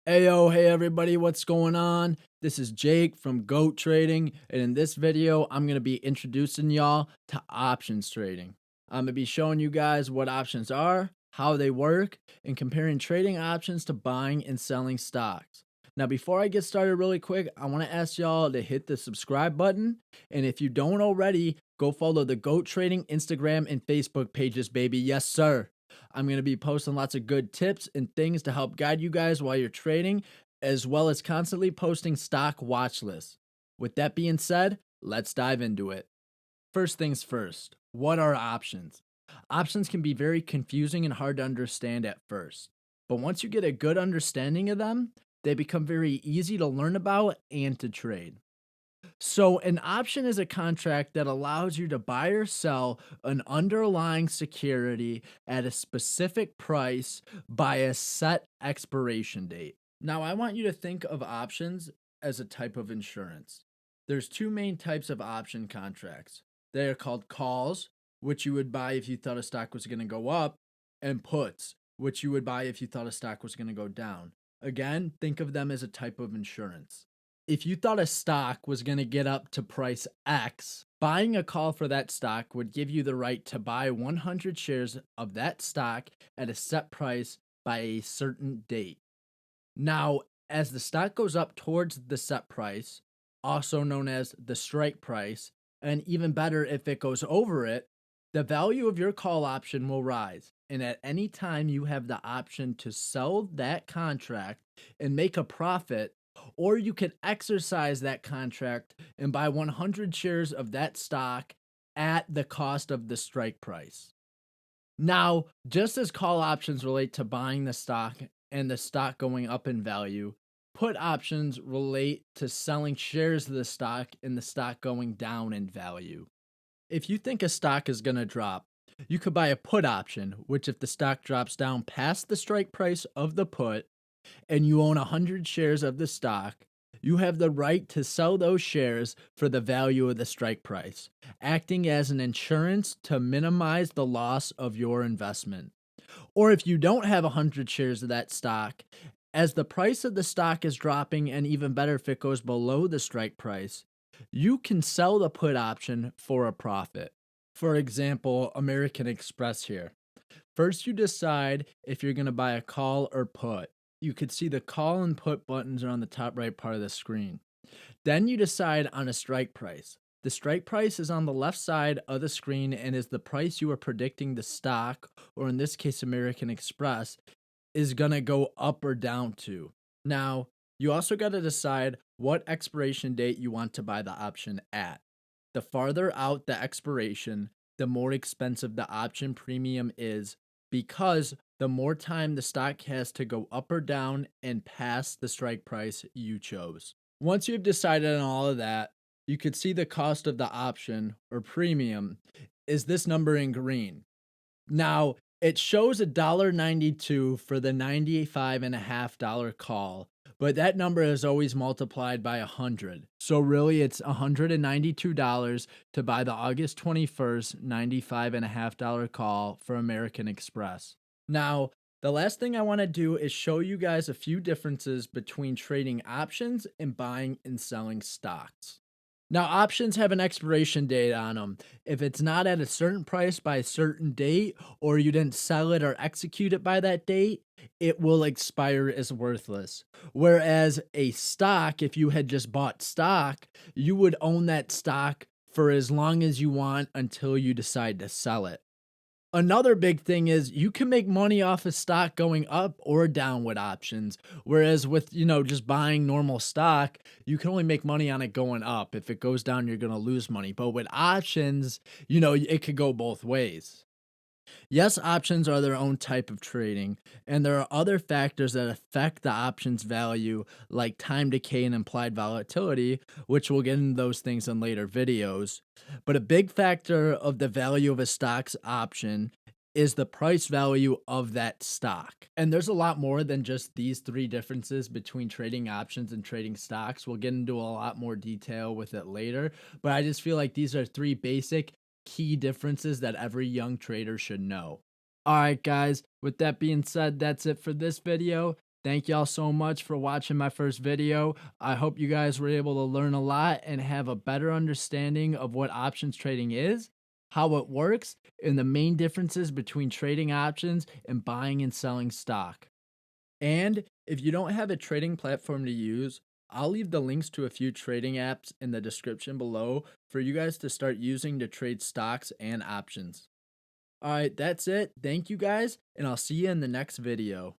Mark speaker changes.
Speaker 1: Hey everybody, what's going on? This is Jake from Goat Trading, and in this video, I'm going to be introducing y'all to options trading. I'm going to be showing you guys what options are, how they work, and comparing trading options to buying and selling stocks. Now, before I get started really quick, I want to ask y'all to hit the subscribe button, and if you don't already, go follow the Goat Trading Instagram and Facebook pages, baby. Yes, sir. I'm going to be posting lots of good tips and things to help guide you guys while you're trading, as well as constantly posting stock watch lists. With that being said, let's dive into it. First things first, what are options? Options can be very confusing and hard to understand at first, but once you get a good understanding of them, they become very easy to learn about and to trade. So, an option is a contract that allows you to buy or sell an underlying security at a specific price by a set expiration date. Now, I want you to think of options as a type of insurance. There's two main types of option contracts. They are called calls, which you would buy if you thought a stock was going to go up, and puts, which you would buy if you thought a stock was going to go down. Again, think of them as a type of insurance. If you thought a stock was going to get up to price X, buying a call for that stock would give you the right to buy 100 shares of that stock at a set price by a certain date. Now, as the stock goes up towards the set price, also known as the strike price, and even better if it goes over it, the value of your call option will rise. And at any time, you have the option to sell that contract and make a profit, or you can exercise that contract and buy 100 shares of that stock at the cost of the strike price. Now, just as call options relate to buying the stock and the stock going up in value, put options relate to selling shares of the stock and the stock going down in value. If you think a stock is going to drop, you could buy a put option, which if the stock drops down past the strike price of the put and you own 100 shares of the stock, you have the right to sell those shares for the value of the strike price, acting as an insurance to minimize the loss of your investment. Or if you don't have 100 shares of that stock, as the price of the stock is dropping, and even better if it goes below the strike price, you can sell the put option for a profit. For example, American Express here. First, you decide if you're going to buy a call or put. You could see the call and put buttons are on the top right part of the screen. Then you decide on a strike price. The strike price is on the left side of the screen and is the price you are predicting the stock, or in this case, American Express, is going to go up or down to. Now, you also got to decide what expiration date you want to buy the option at. The farther out the expiration, the more expensive the option premium is, because the more time the stock has to go up or down and pass the strike price you chose. Once you've decided on all of that, you could see the cost of the option or premium is this number in green. Now, it shows $1.92 for the $95.50 call, but that number is always multiplied by 100. So really it's $192 to buy the August 21st $95.50 call for American Express. Now, the last thing I want to do is show you guys a few differences between trading options and buying and selling stocks. Now, options have an expiration date on them. If it's not at a certain price by a certain date, or you didn't sell it or execute it by that date, it will expire as worthless. Whereas a stock, if you had just bought stock, you would own that stock for as long as you want until you decide to sell it. Another big thing is you can make money off of stock going up or down with options. Whereas with, just buying normal stock, you can only make money on it going up. If it goes down, you're going to lose money. But with options, it could go both ways. Yes, options are their own type of trading, and there are other factors that affect the option's value, like time decay and implied volatility, which we'll get into those things in later videos. But a big factor of the value of a stock's option is the price value of that stock. And there's a lot more than just these three differences between trading options and trading stocks. We'll get into a lot more detail with it later, but I just feel like these are three basic key differences that every young trader should know. All right, guys, with that being said, that's it for this video. Thank y'all so much for watching my first video. I hope you guys were able to learn a lot and have a better understanding of what options trading is, how it works, and the main differences between trading options and buying and selling stock. And if you don't have a trading platform to use, I'll leave the links to a few trading apps in the description below for you guys to start using to trade stocks and options. All right, that's it. Thank you guys, and I'll see you in the next video.